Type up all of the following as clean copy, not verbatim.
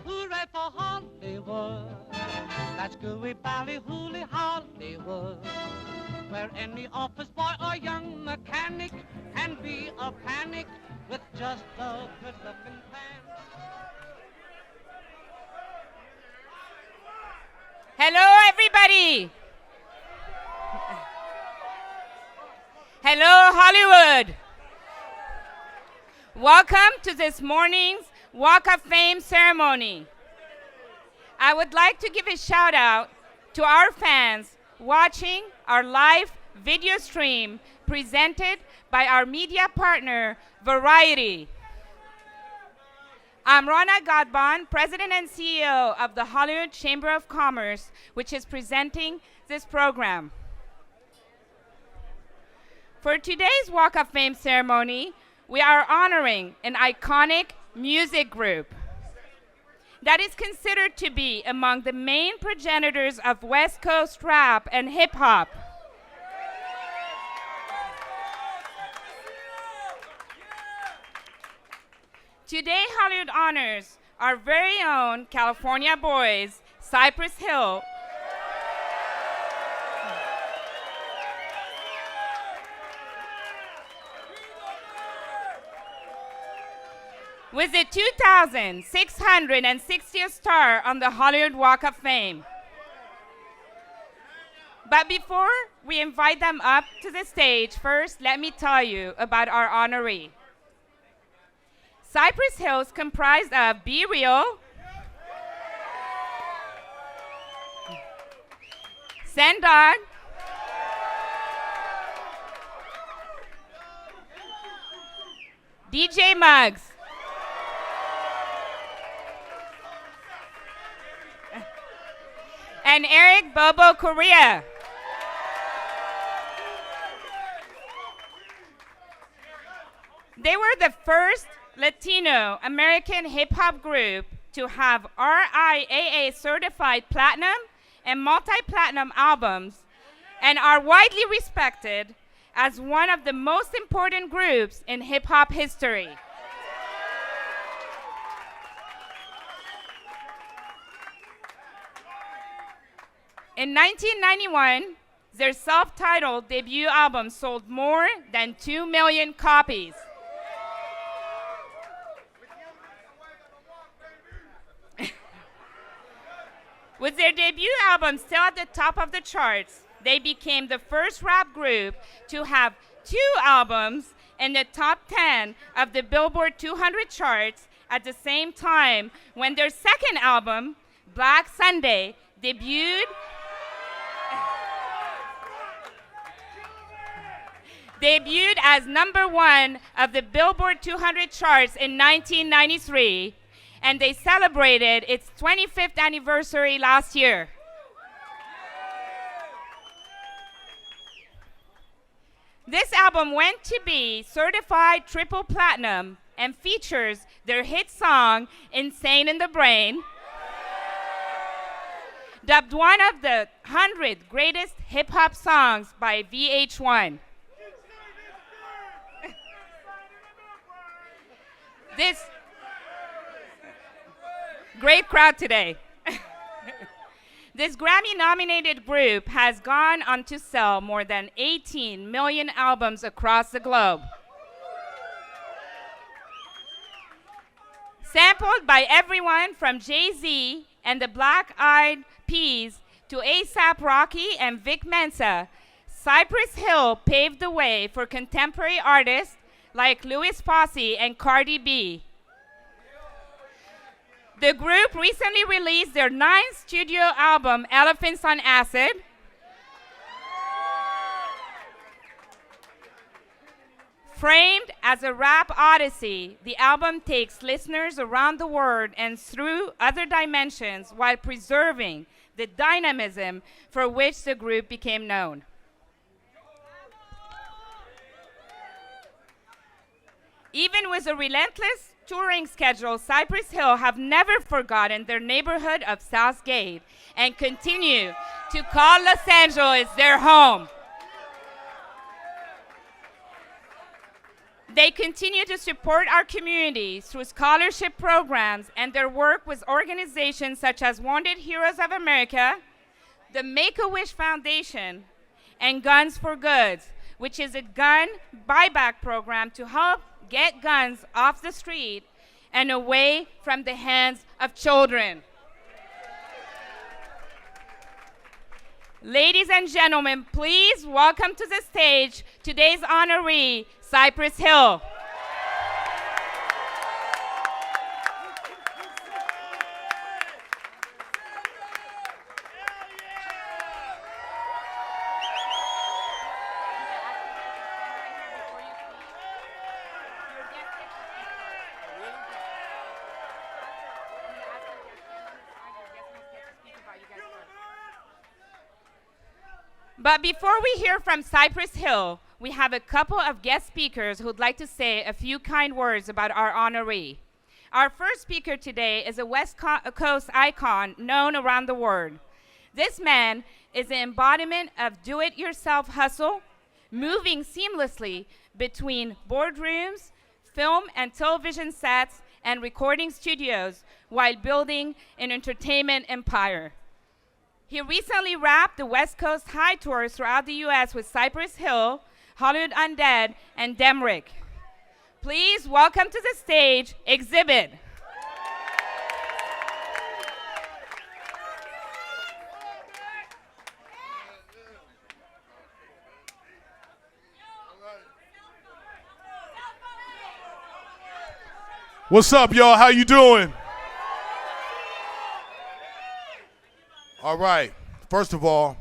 Hooray for Hollywood. That's gooey bally hooly Hollywood. Where any office boy or young mechanic can be a panic with just a good-looking pan. Hello, everybody. Hello, Hollywood. Welcome to this morning's Walk of Fame ceremony. I would like to give a shout out to our fans watching our live video stream presented by our media partner, Variety. I'm Rana Gadban, President and CEO of the Hollywood Chamber of Commerce, which is presenting this program. For today's Walk of Fame ceremony, we are honoring an iconic music group that is considered to be among the main progenitors of West Coast rap and hip hop. Today, Hollywood honors our very own California boys, Cypress Hill, with the 2,660th star on the Hollywood Walk of Fame. But before we invite them up to the stage, first let me tell you about our honoree. Cypress Hill is comprised of Be Real, Sendog, DJ Muggs, and Eric Bobo Correa. They were the first Latino American hip hop group to have RIAA certified platinum and multi-platinum albums and are widely respected as one of the most important groups in hip hop history. In 1991, their self-titled debut album sold more than 2 million copies. With their debut album still at the top of the charts, they became the first rap group to have 2 albums in the top 10 of the Billboard 200 charts at the same time when their second album, Black Sunday, debuted as #1 of the Billboard 200 charts in 1993, and they celebrated its 25th anniversary last year. This album went to be certified triple platinum and features their hit song, Insane in the Brain, dubbed one of the 100 greatest hip-hop songs by VH1. This great crowd today. This Grammy-nominated group has gone on to sell more than 18 million albums across the globe. Sampled by everyone from Jay-Z and the Black Eyed Peas to A$AP Rocky and Vic Mensa, Cypress Hill paved the way for contemporary artists like Louis Fosse and Cardi B. The group recently released their 9th studio album, Elephants on Acid. Framed as a rap odyssey, the album takes listeners around the world and through other dimensions while preserving the dynamism for which the group became known. Even with a relentless touring schedule, Cypress Hill have never forgotten their neighborhood of Southgate and continue to call Los Angeles their home. They continue to support our community through scholarship programs and their work with organizations such as Wounded Heroes of America, the Make-A-Wish Foundation, and Guns for Goods, which is a gun buyback program to help get guns off the street and away from the hands of children. Ladies and gentlemen, please welcome to the stage today's honoree, Cypress Hill. But before we hear from Cypress Hill, we have a couple of guest speakers who'd like to say a few kind words about our honoree. Our first speaker today is a West Coast icon known around the world. This man is the embodiment of do-it-yourself hustle, moving seamlessly between boardrooms, film and television sets, and recording studios while building an entertainment empire. He recently wrapped the West Coast high tours throughout the U.S. with Cypress Hill, Hollywood Undead, and Demrick. Please welcome to the stage, Xzibit. What's up, y'all? How you doing? All right. First of all,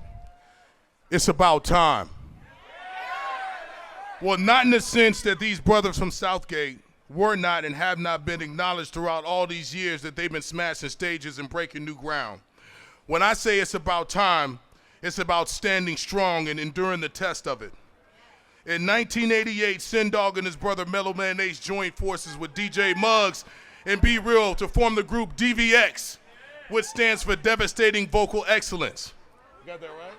it's about time. Well, not in the sense that these brothers from Southgate were not and have not been acknowledged throughout all these years that they've been smashing stages and breaking new ground. When I say it's about time, it's about standing strong and enduring the test of it. In 1988, Sin Dog and his brother Mellow Man Ace joined forces with DJ Muggs and Be Real to form the group DVX, which stands for Devastating Vocal Excellence. You got that right?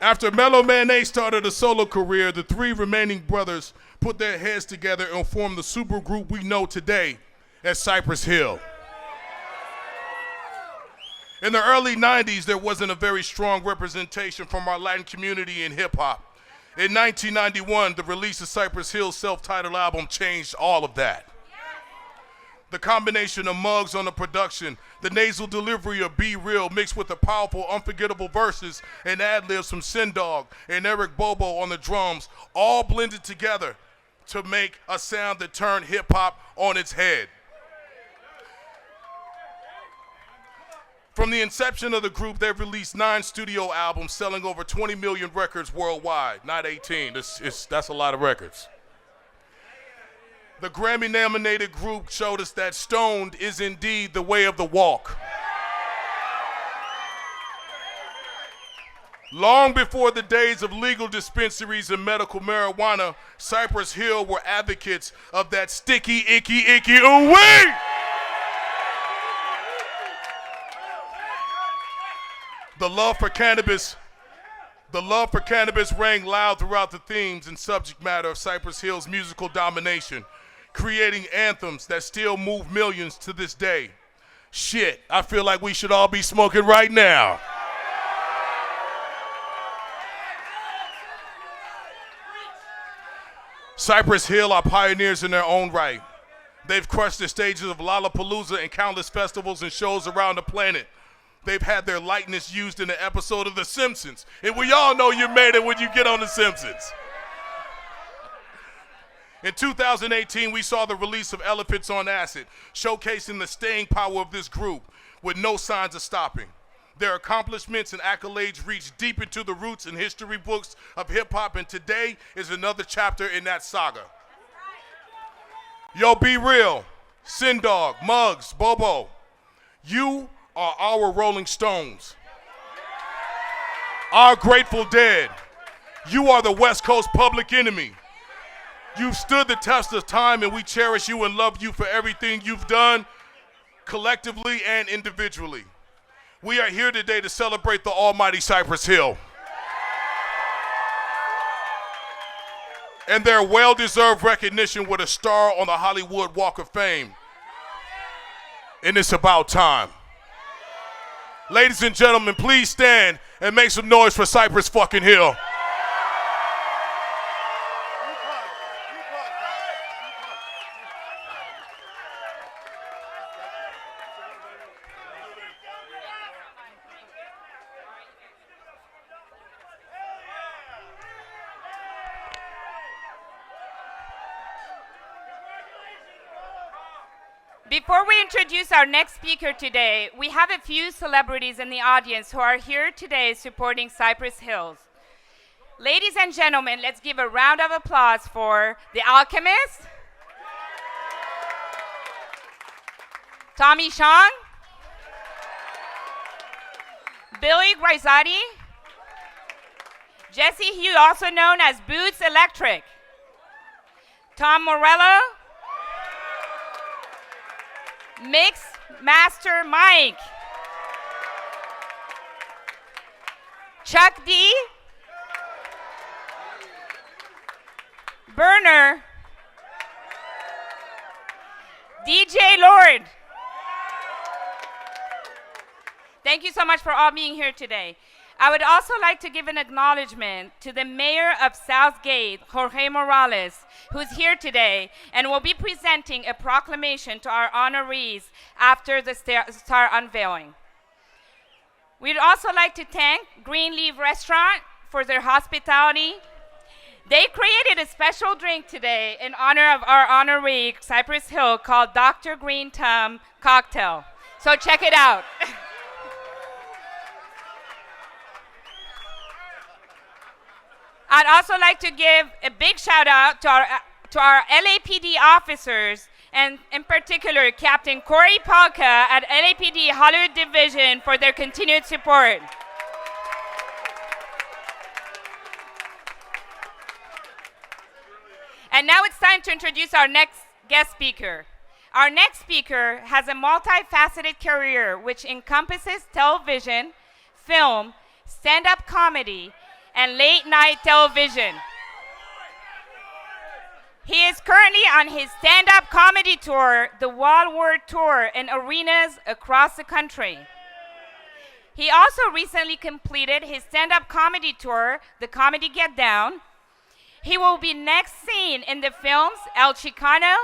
After Mellow Man Ace started a solo career, the three remaining brothers put their heads together and formed the super group we know today as Cypress Hill. In the early 90s, there wasn't a very strong representation from our Latin community in hip-hop. In 1991, the release of Cypress Hill's self-titled album changed all of that. The combination of Muggs on the production, the nasal delivery of Be Real mixed with the powerful, unforgettable verses and ad-libs from Sin Dog and Eric Bobo on the drums, all blended together to make a sound that turned hip-hop on its head. From the inception of the group, they've released 9 studio albums selling over 20 million records worldwide, not 18. That's a lot of records. The Grammy-nominated group showed us that stoned is indeed the way of the walk. Long before the days of legal dispensaries and medical marijuana, Cypress Hill were advocates of that sticky, icky, ooh-wee! The love for cannabis rang loud throughout the themes and subject matter of Cypress Hill's musical domination, creating anthems that still move millions to this day. Shit, I feel like we should all be smoking right now. Cypress Hill are pioneers in their own right. They've crushed the stages of Lollapalooza and countless festivals and shows around the planet. They've had their likeness used in an episode of The Simpsons. And we all know you made it when you get on The Simpsons. In 2018, we saw the release of Elephants on Acid, showcasing the staying power of this group with no signs of stopping. Their accomplishments and accolades reach deep into the roots and history books of hip-hop, and today is another chapter in that saga. Yo, Be Real, Sin Dog, Muggs, Bobo, you are our Rolling Stones, our Grateful Dead. You are the West Coast Public Enemy. You've stood the test of time, and we cherish you and love you for everything you've done, collectively and individually. We are here today to celebrate the almighty Cypress Hill. and their well-deserved recognition with a star on the Hollywood Walk of Fame. And it's about time. Ladies and gentlemen, please stand and make some noise for Cypress fucking Hill. Before we introduce our next speaker today, we have a few celebrities in the audience who are here today supporting Cypress Hills. Ladies and gentlemen, let's give a round of applause for The Alchemist, Tommy Chong, Billy Grisati, Jesse Hugh, also known as Boots Electric, Tom Morello, Mix Master Mike, Chuck D, Burner, DJ Lord. Thank you so much for all being here today. I would also like to give an acknowledgement to the mayor of Southgate, Jorge Morales, who's here today and will be presenting a proclamation to our honorees after the star unveiling. We'd also like to thank Greenleaf Restaurant for their hospitality. They created a special drink today in honor of our honoree, Cypress Hill, called Dr. Greenthumb Cocktail. So check it out. I'd also like to give a big shout out to our LAPD officers, and in particular, Captain Corey Palka at LAPD Hollywood Division for their continued support. And now it's time to introduce our next guest speaker. Our next speaker has a multifaceted career which encompasses television, film, stand-up comedy, and late-night television. He is currently on his stand-up comedy tour, the Wild World Tour, in arenas across the country. He also recently completed his stand-up comedy tour, The Comedy Get Down. He will be next seen in the films El Chicano,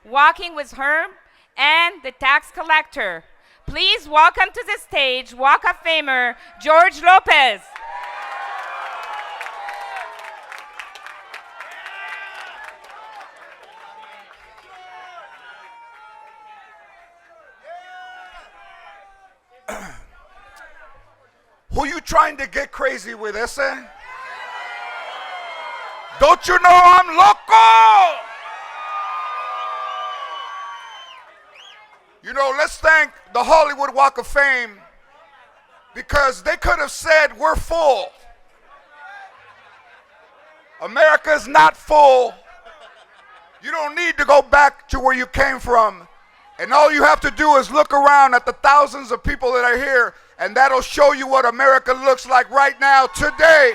Walking with Herb, and The Tax Collector. Please welcome to the stage Walk of Famer George Lopez. Who you trying to get crazy with, ese? Don't you know I'm loco? You know, let's thank the Hollywood Walk of Fame, because they could have said we're full. America's not full. You don't need to go back to where you came from. And all you have to do is look around at the thousands of people that are here, and that'll show you what America looks like right now, today.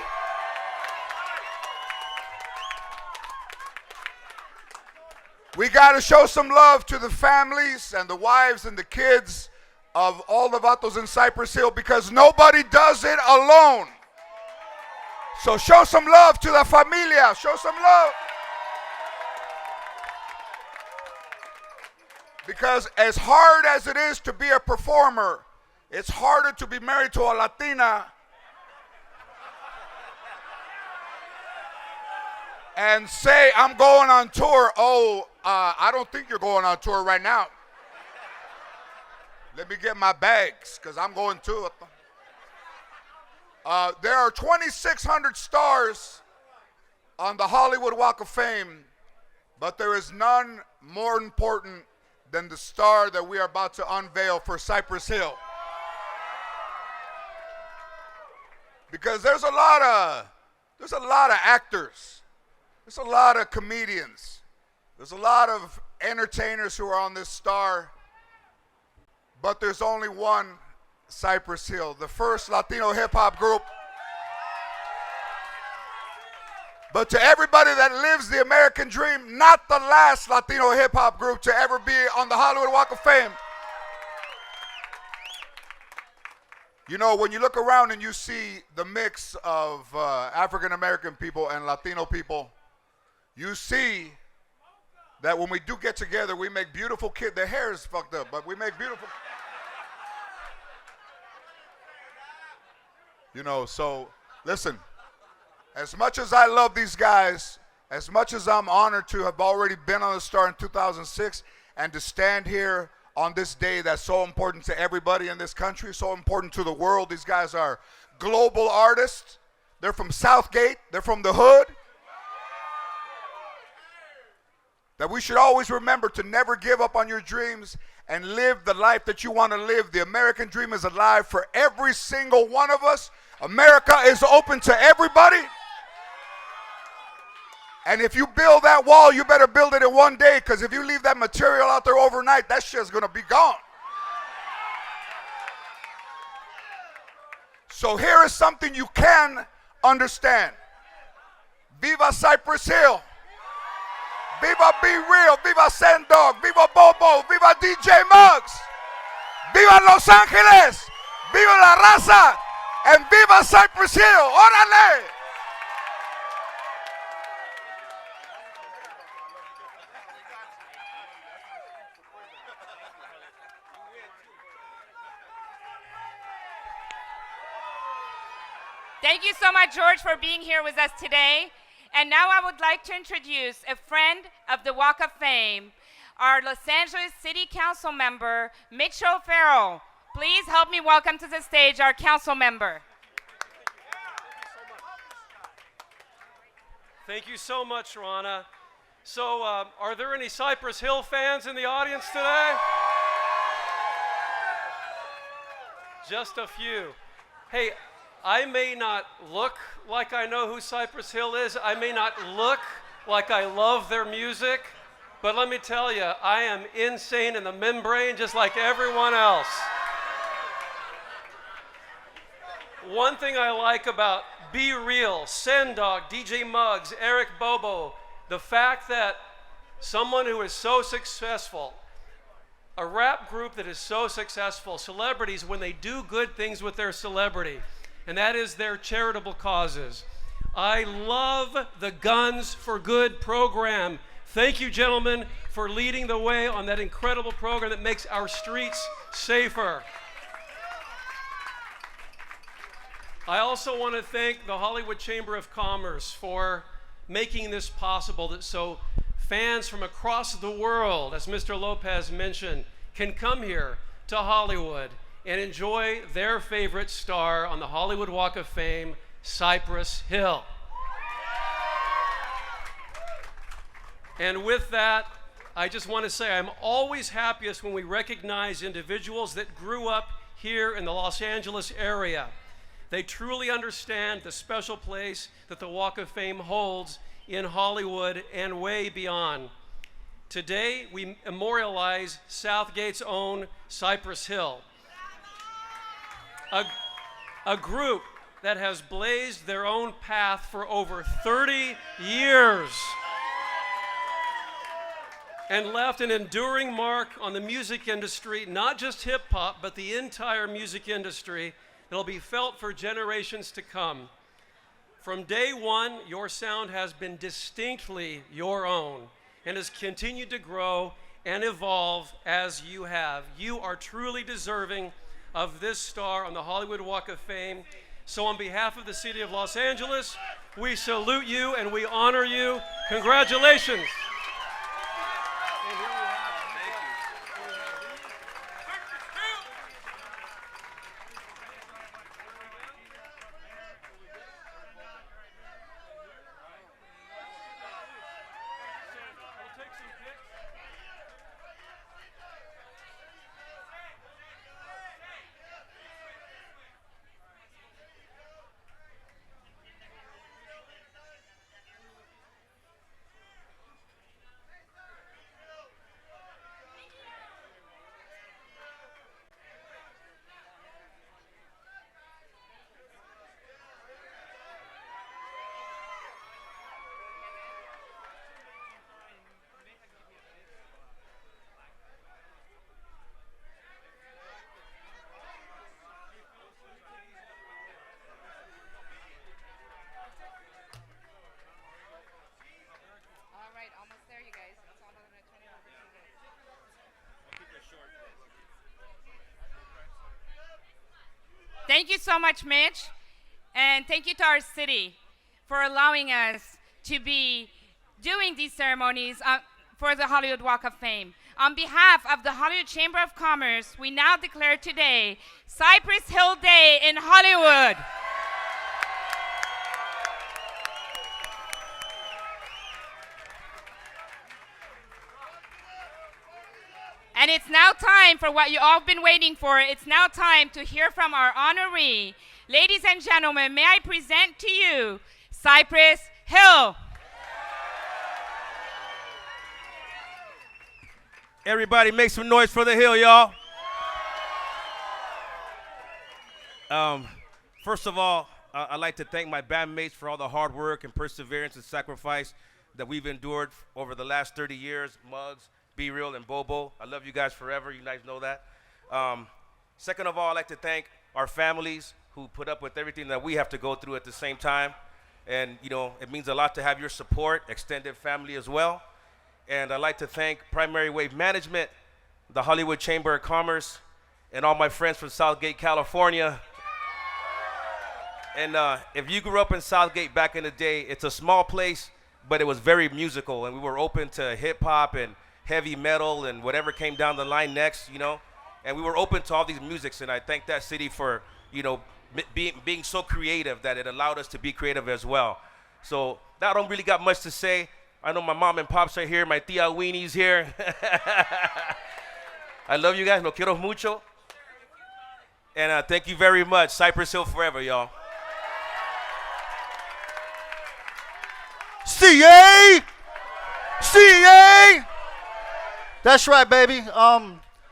We got to show some love to the families and the wives and the kids of all the vatos in Cypress Hill, because nobody does it alone. So show some love to la familia. Show some love. Because as hard as it is to be a performer, it's harder to be married to a Latina and say, I'm going on tour. Oh, I don't think you're going on tour right now. Let me get my bags, because I'm going too. There are 2,600 stars on the Hollywood Walk of Fame, but there is none more important than the star that we are about to unveil for Cypress Hill. Because there's a lot of actors, there's a lot of comedians, there's a lot of entertainers who are on this star, but there's only one Cypress Hill, the first Latino hip hop group. But to everybody that lives the American dream, not the last Latino hip-hop group to ever be on the Hollywood Walk of Fame. You know, when you look around and you see the mix of African-American people and Latino people, you see that when we do get together, we make beautiful kids. Their hair is fucked up, but we make beautiful. You know, so listen, as much as I love these guys, as much as I'm honored to have already been on the Star in 2006 and to stand here on this day that's so important to everybody in this country, so important to the world. These guys are global artists. They're from Southgate. They're from the hood. That we should always remember to never give up on your dreams and live the life that you want to live. The American dream is alive for every single one of us. America is open to everybody. And if you build that wall, you better build it in one day, because if you leave that material out there overnight, that shit's going to be gone. So here is something you can understand. Viva Cypress Hill. Viva Be Real. Viva Sendog. Viva Bobo. Viva DJ Muggs. Viva Los Angeles. Viva La Raza. And Viva Cypress Hill. Órale. Thank you so much, George, for being here with us today. And now I would like to introduce a friend of the Walk of Fame, our Los Angeles City Council member, Mitchell Farrow. Please help me welcome to the stage our council member. Thank you so much, Rana. So, are there any Cypress Hill fans in the audience today? Just a few. Hey, I may not look like I know who Cypress Hill is. I may not look like I love their music. But let me tell you, I am insane in the membrane just like everyone else. One thing I like about Be Real, Sendog, DJ Muggs, Eric Bobo, the fact that someone who is so successful, a rap group that is so successful, celebrities, when they do good things with their celebrity, and that is their charitable causes. I love the Guns for Good program. Thank you, gentlemen, for leading the way on that incredible program that makes our streets safer. I also want to thank the Hollywood Chamber of Commerce for making this possible, that so fans from across the world, as Mr. Lopez mentioned, can come here to Hollywood and enjoy their favorite star on the Hollywood Walk of Fame, Cypress Hill. And with that, I just want to say I'm always happiest when we recognize individuals that grew up here in the Los Angeles area. They truly understand the special place that the Walk of Fame holds in Hollywood and way beyond. Today, we memorialize Southgate's own Cypress Hill, a group that has blazed their own path for over 30 years and left an enduring mark on the music industry, not just hip-hop, but the entire music industry, that'll be felt for generations to come. From day one, your sound has been distinctly your own and has continued to grow and evolve as you have. You are truly deserving of this star on the Hollywood Walk of Fame. So on behalf of the city of Los Angeles, we salute you and we honor you. Congratulations. Thank you so much, Mitch. And thank you to our city for allowing us to be doing these ceremonies for the Hollywood Walk of Fame. On behalf of the Hollywood Chamber of Commerce, we now declare today Cypress Hill Day in Hollywood. And it's now time for what you all been waiting for. It's now time to hear from our honoree. Ladies and gentlemen, may I present to you Cypress Hill. Everybody make some noise for the Hill, y'all. First of all, I'd like to thank my bandmates for all the hard work and perseverance and sacrifice that we've endured over the last 30 years. Muggs, Be Real, and Bobo. I love you guys forever. You guys know that. Second of all, I'd like to thank our families who put up with everything that we have to go through at the same time. And, you know, it means a lot to have your support, extended family as well. And I'd like to thank Primary Wave Management, the Hollywood Chamber of Commerce, and all my friends from Southgate, California. And if you grew up in Southgate back in the day, it's a small place, but it was very musical. And we were open to hip hop and heavy metal and whatever came down the line next, you know. And we were open to all these musics. And I thank that city for, you know, being so creative that it allowed us to be creative as well. So I don't really got much to say. I know my mom and pops are here. My tia Weenie's here. I love you guys. Lo quiero mucho. And thank you very much. Cypress Hill forever, y'all. CA! CA! That's right, baby.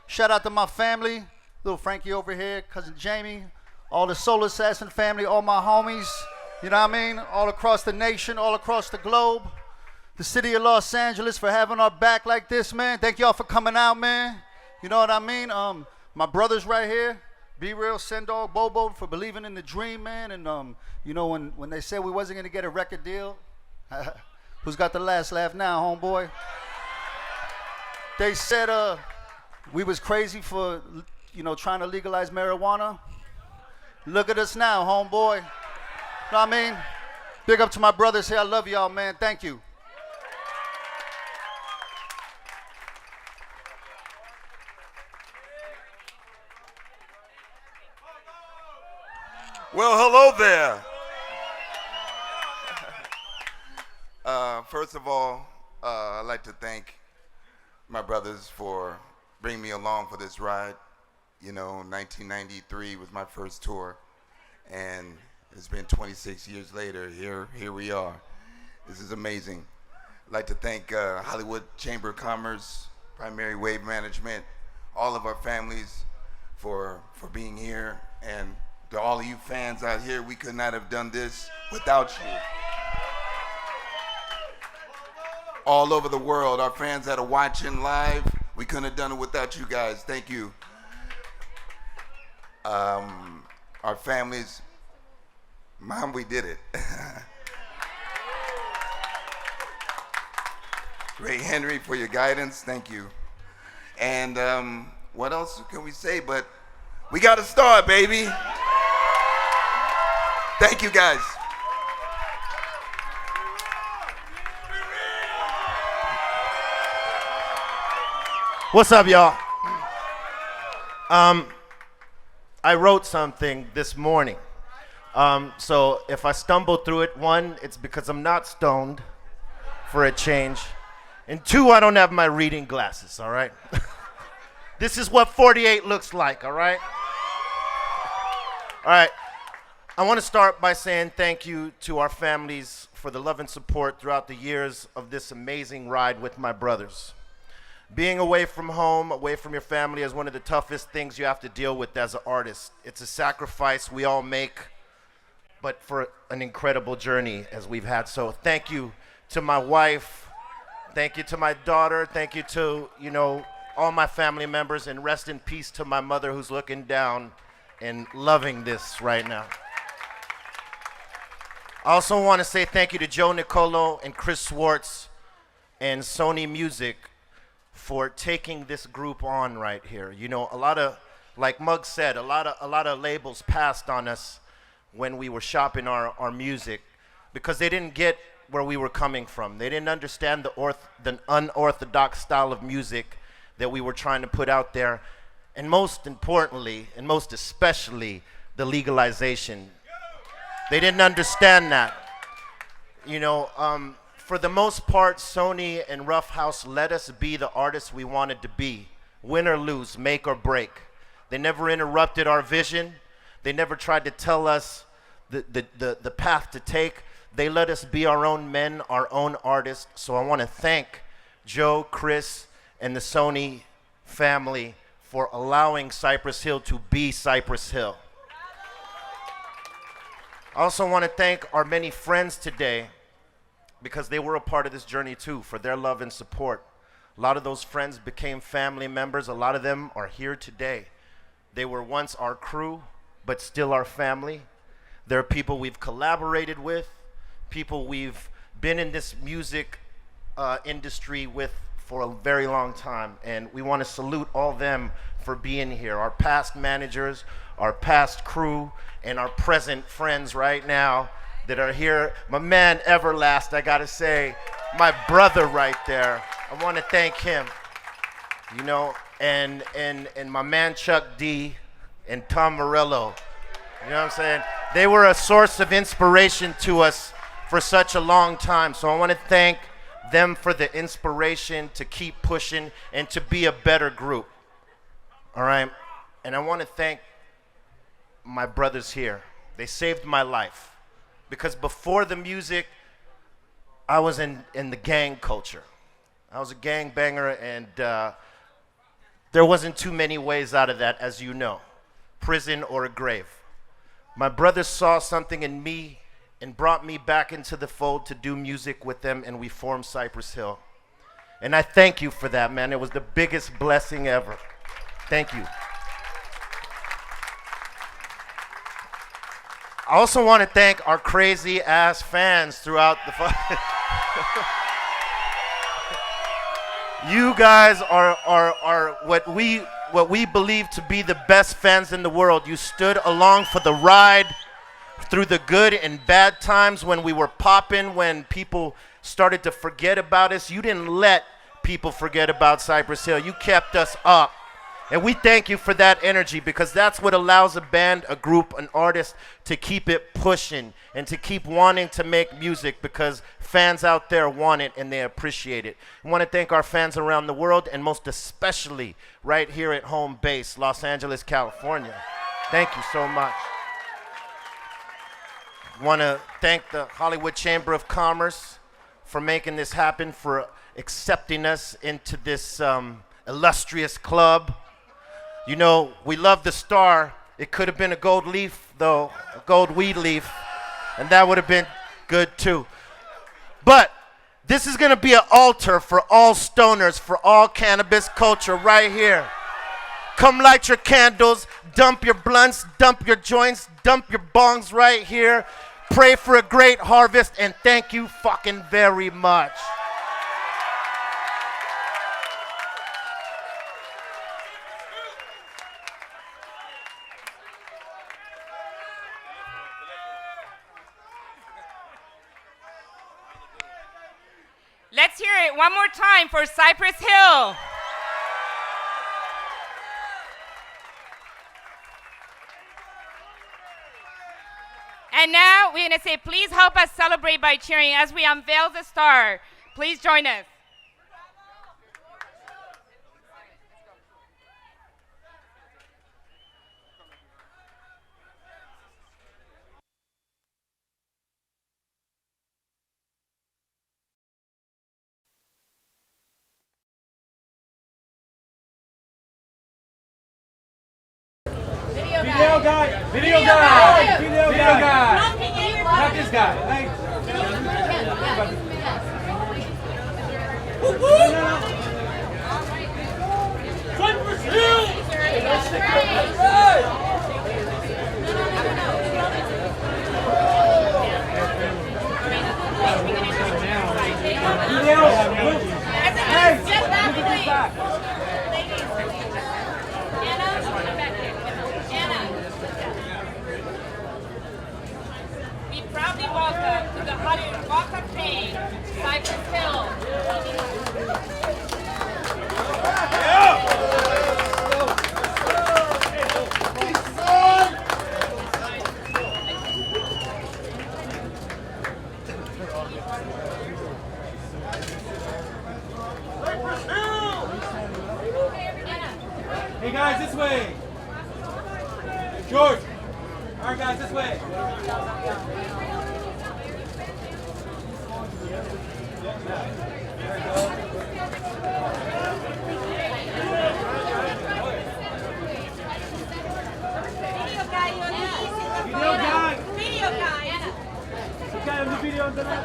Shout out to my family. Little Frankie over here, cousin Jamie, all the Soul Assassin family, all my homies. You know what I mean? All across the nation, all across the globe. The city of Los Angeles for having our back like this, man. Thank y'all for coming out, man. You know what I mean? My brothers right here, Be Real, Sendog, Bobo, for believing in the dream, man. And, you know, when they said we wasn't going to get a record deal, who's got the last laugh now, homeboy? They said we was crazy for, you know, trying to legalize marijuana. Look at us now, homeboy. You know what I mean? Big up to my brothers here. I love y'all, man. Thank you. Well, hello there. First of all, I'd like to thank my brothers for bringing me along for this ride. You know, 1993 was my first tour, and it's been 26 years later. Here we are. This is amazing. I'd like to thank Hollywood Chamber of Commerce, Primary Wave Management, all of our families for being here, and to all of you fans out here, we could not have done this without you. All over the world, our fans that are watching live, we couldn't have done it without you guys. Thank you. Our families, Mom, we did it. Ray Henry for your guidance, thank you. And what else can we say? But we got a star, baby. Thank you, guys. What's up, y'all? I wrote something this morning. So if I stumble through it, one, it's because I'm not stoned for a change. And two, I don't have my reading glasses, all right? This is what 48 looks like, all right? All right. I want to start by saying thank you to our families for the love and support throughout the years of this amazing ride with my brothers. Being away from home, away from your family is one of the toughest things you have to deal with as an artist. It's a sacrifice we all make, but for an incredible journey as we've had. So thank you to my wife, thank you to my daughter, thank you to, you know, all my family members, and rest in peace to my mother who's looking down and loving this right now. I also want to say thank you to Joe Nicolo and Chris Swartz and Sony Music for taking this group on right here. You know, a lot of Like Mugg said, a lot of labels passed on us when we were shopping our music because they didn't get where we were coming from. They didn't understand the unorthodox style of music that we were trying to put out there. And most importantly, and most especially, the legalization. They didn't understand that. You know, for the most part, Sony and Rough House let us be the artists we wanted to be. Win or lose, make or break. They never interrupted our vision. They never tried to tell us the path to take. They let us be our own men, our own artists. So I want to thank Joe, Chris, and the Sony family for allowing Cypress Hill to be Cypress Hill. I also want to thank our many friends today because they were a part of this journey too, for their love and support. A lot of those friends became family members. A lot of them are here today. They were once our crew, but still our family. There are people we've collaborated with, people we've been in this music industry with for a very long time, and we want to salute all them for being here. Our past managers, our past crew, and our present friends right now that are here. My man Everlast, I gotta say, my brother right there. I want to thank him, you know, and my man Chuck D and Tom Morello. You know what I'm saying? They were a source of inspiration to us for such a long time. So I want to thank them for the inspiration to keep pushing and to be a better group. All right? And I want to thank my brothers here. They saved my life. Because before the music, I was in the gang culture. I was a gang banger, and there wasn't too many ways out of that, as you know. Prison or a grave. My brothers saw something in me and brought me back into the fold to do music with them, and we formed Cypress Hill. And I thank you for that, man. It was the biggest blessing ever. Thank you. I also want to thank our crazy ass fans throughout the You guys are what we believe to be the best fans in the world. You stood along for the ride through the good and bad times when we were popping, when people started to forget about us. You didn't let people forget about Cypress Hill. You kept us up. And we thank you for that energy, because that's what allows a band, a group, an artist to keep it pushing and to keep wanting to make music, because fans out there want it and they appreciate it. I want to thank our fans around the world, and most especially right here at home base, Los Angeles, California. Thank you so much. I want to thank the Hollywood Chamber of Commerce for making this happen, for accepting us into this illustrious club. You know, we love the star. It could have been a gold leaf, though, a gold weed leaf, and that would have been good too. But this is going to be an altar for all stoners, for all cannabis culture right here. Come light your candles, dump your blunts, dump your joints, dump your bongs right here. Pray for a great harvest, and thank you fucking very much. Let's hear it one more time for Cypress Hill. And now we're going to say, please help us celebrate by cheering as we unveil the star. Please join us. Video guy! Video guy! Video guy! Not this guy. Thanks. Cypress Hill! Hey! proudly welcome to the Hollywood Walk of Fame, Cypress Hill. Hey guys, this way. George. All right, guys, this way. Video guy.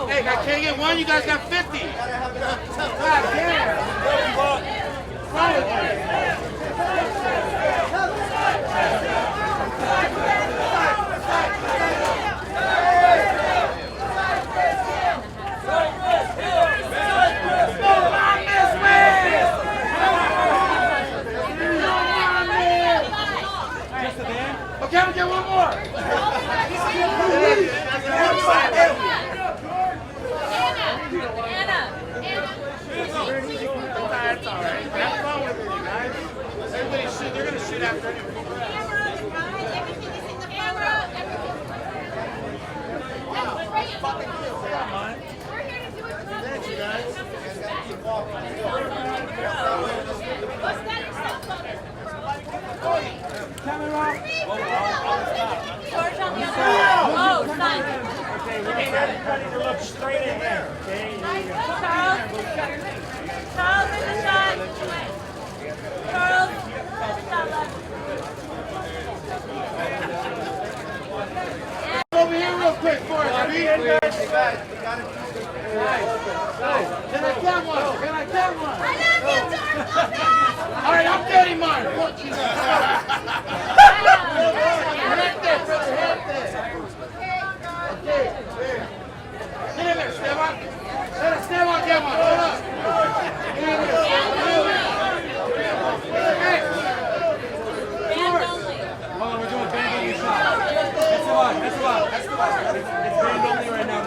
Hey, I can't get one. You guys got 50. God damn. Okay, I'm gonna get one more. That's all right. Have fun with it, you guys. Everybody shoot. They're gonna shoot after anyway. Thanks, you guys. George on the other side. Oh, son. Okay, we're getting ready to look straight ahead. Okay, Charles in the shot. Charles in the shot left. over here real quick for us, Reed. Can I get one? Can I get one? I love you, George Lopez. All right, I'm getting mine. Right there, brother, right there. Okay, there. Get in there, Esteban. Let Esteban get one. Hold up. Get in there. Hey. Band only. Hold on, we're doing band only shot. That's a lot. That's a lot. That's a lot. It's band only right now.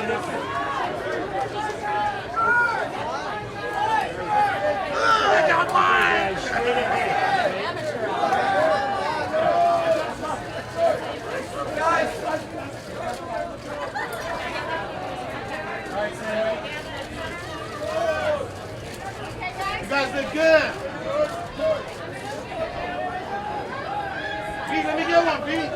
I got mine. Straight ahead. You guys look good. Pete, let me get one, Pete.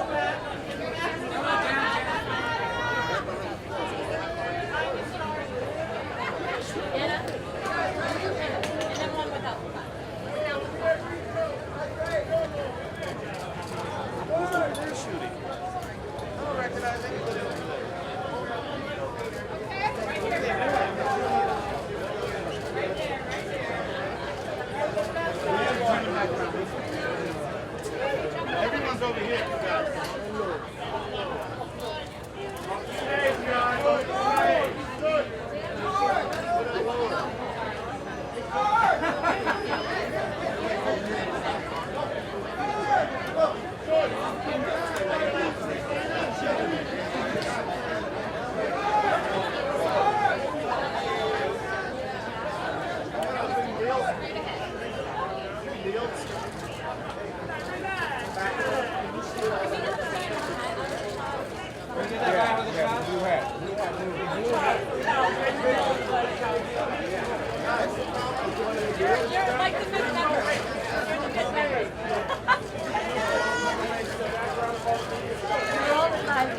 Everyone's over here. You're like the fifth member. You're the fifth member. You're all the time.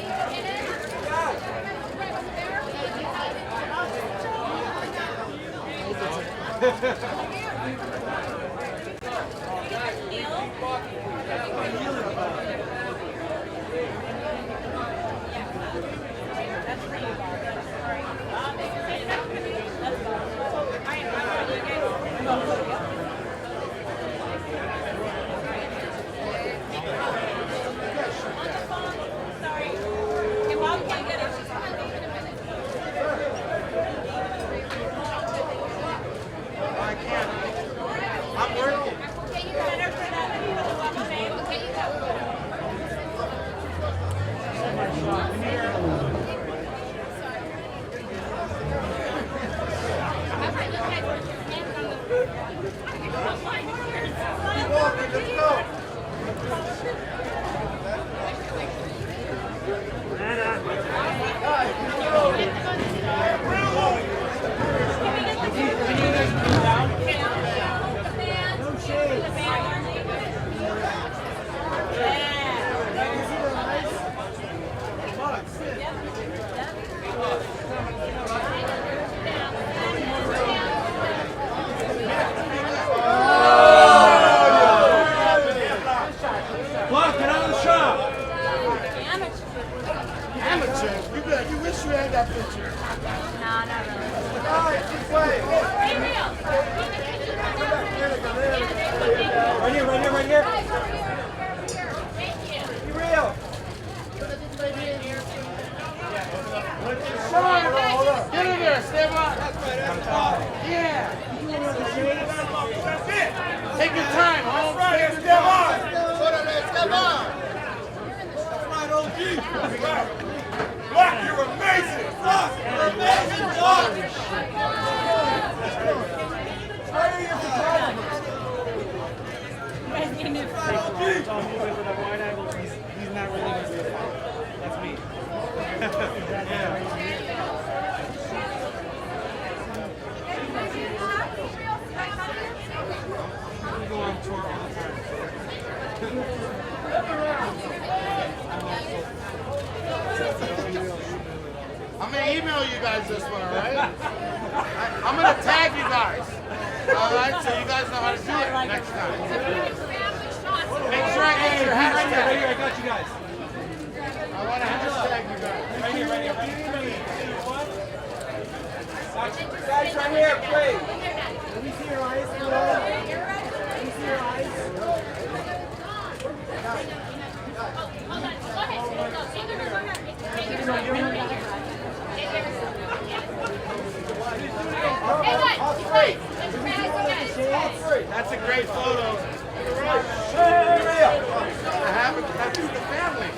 I can't. that picture? No, not really. All right, keep playing. Right here, right here, right here. Be real. Sean, get in there, Esteban. Yeah. Take your time, home. Esteban. Black, you're amazing! Black, you're amazing! Black! He's not really going to be a fan. That's me. We go on tour all the time. I'm going to email you guys this one, all right? I'm going to tag you guys. All right, so you guys know how to do it next time. Make sure I get your hashtag. Right here, I got you guys. I want to hashtag you guys. Right here, right here. Guys, right here, please. Let me see your eyes. Let me see your eyes. That's a great photo. I have it. That's the family.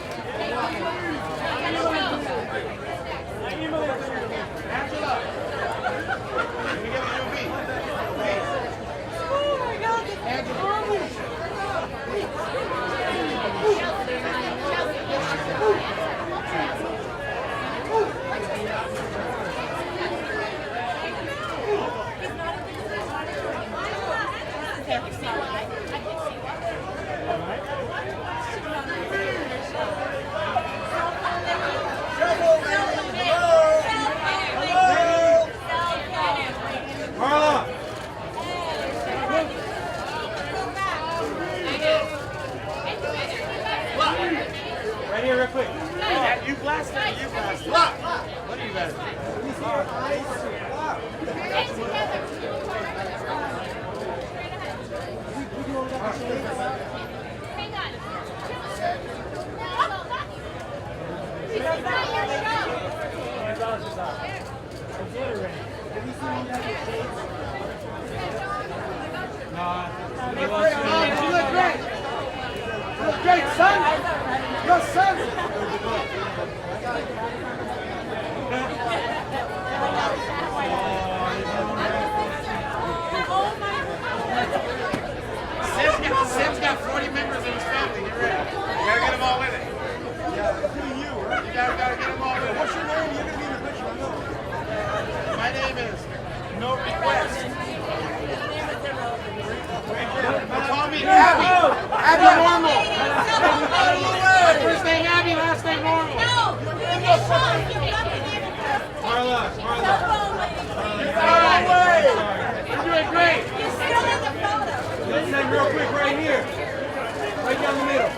Angela. Let me get a UV. Oh my God. Angela. Right here, real quick. You blast it. You blast it. What are you guys doing? Let me see your eyes. Hang on. You look great. You look great, son. Your son. Sam's got 40 members in his family. Get ready. You gotta get them all in it. Yeah, you gotta get them all in it. What's your name? You're gonna be in the picture. I know. My name is No Request. Call me Abby. Abby Normal. First name Abby, last name Normal. Marla. You're doing great. Let's say real quick right here. Right down the middle.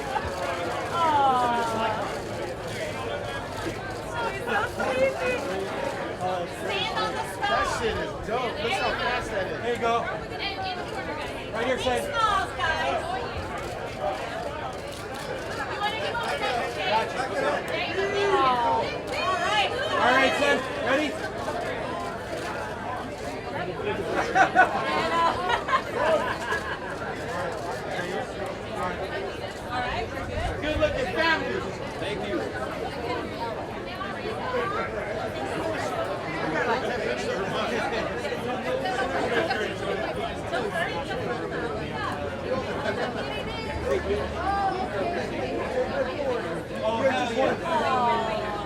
That shit is dope. Look how fast that is. There you go. Right here, Sid. All right, Sid. Ready? Good looking family. Thank you.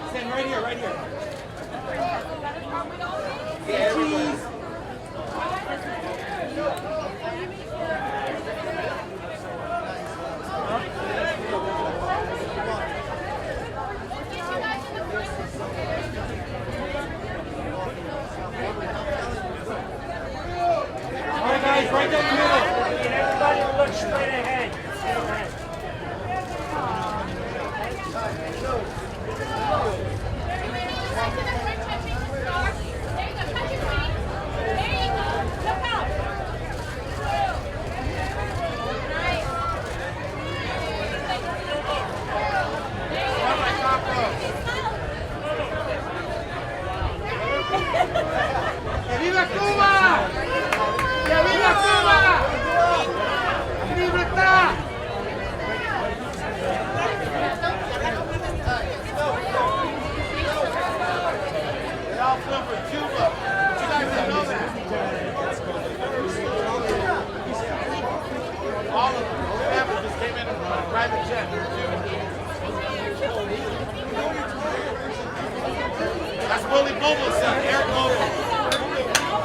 Stand right here, right here. Cheese. Bobo's son, Eric Bobo.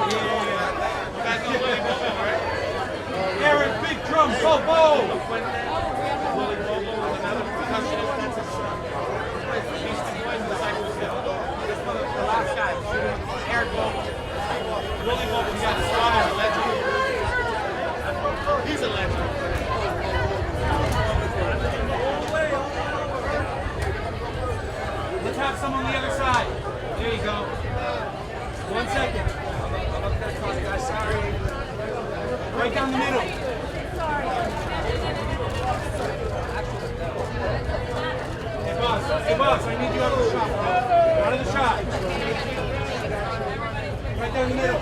Yeah. You guys know Willie Bobo, right? Eric, big drum, Bobo. Willie Bobo is another percussionist. That's his son. He used to play in the Cypress Hill. This one is the last guy. Eric Bobo. Willie Bobo, you got his father, a legend. He's a legend. Let's have some on the other side. There you go. 1 second. Sorry. Right down the middle. Hey boss, I need you out of the shot. Out of the shot. Right down the middle.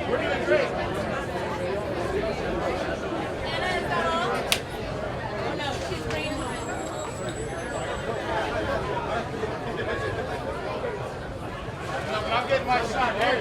We're doing great. I'm getting my shot. There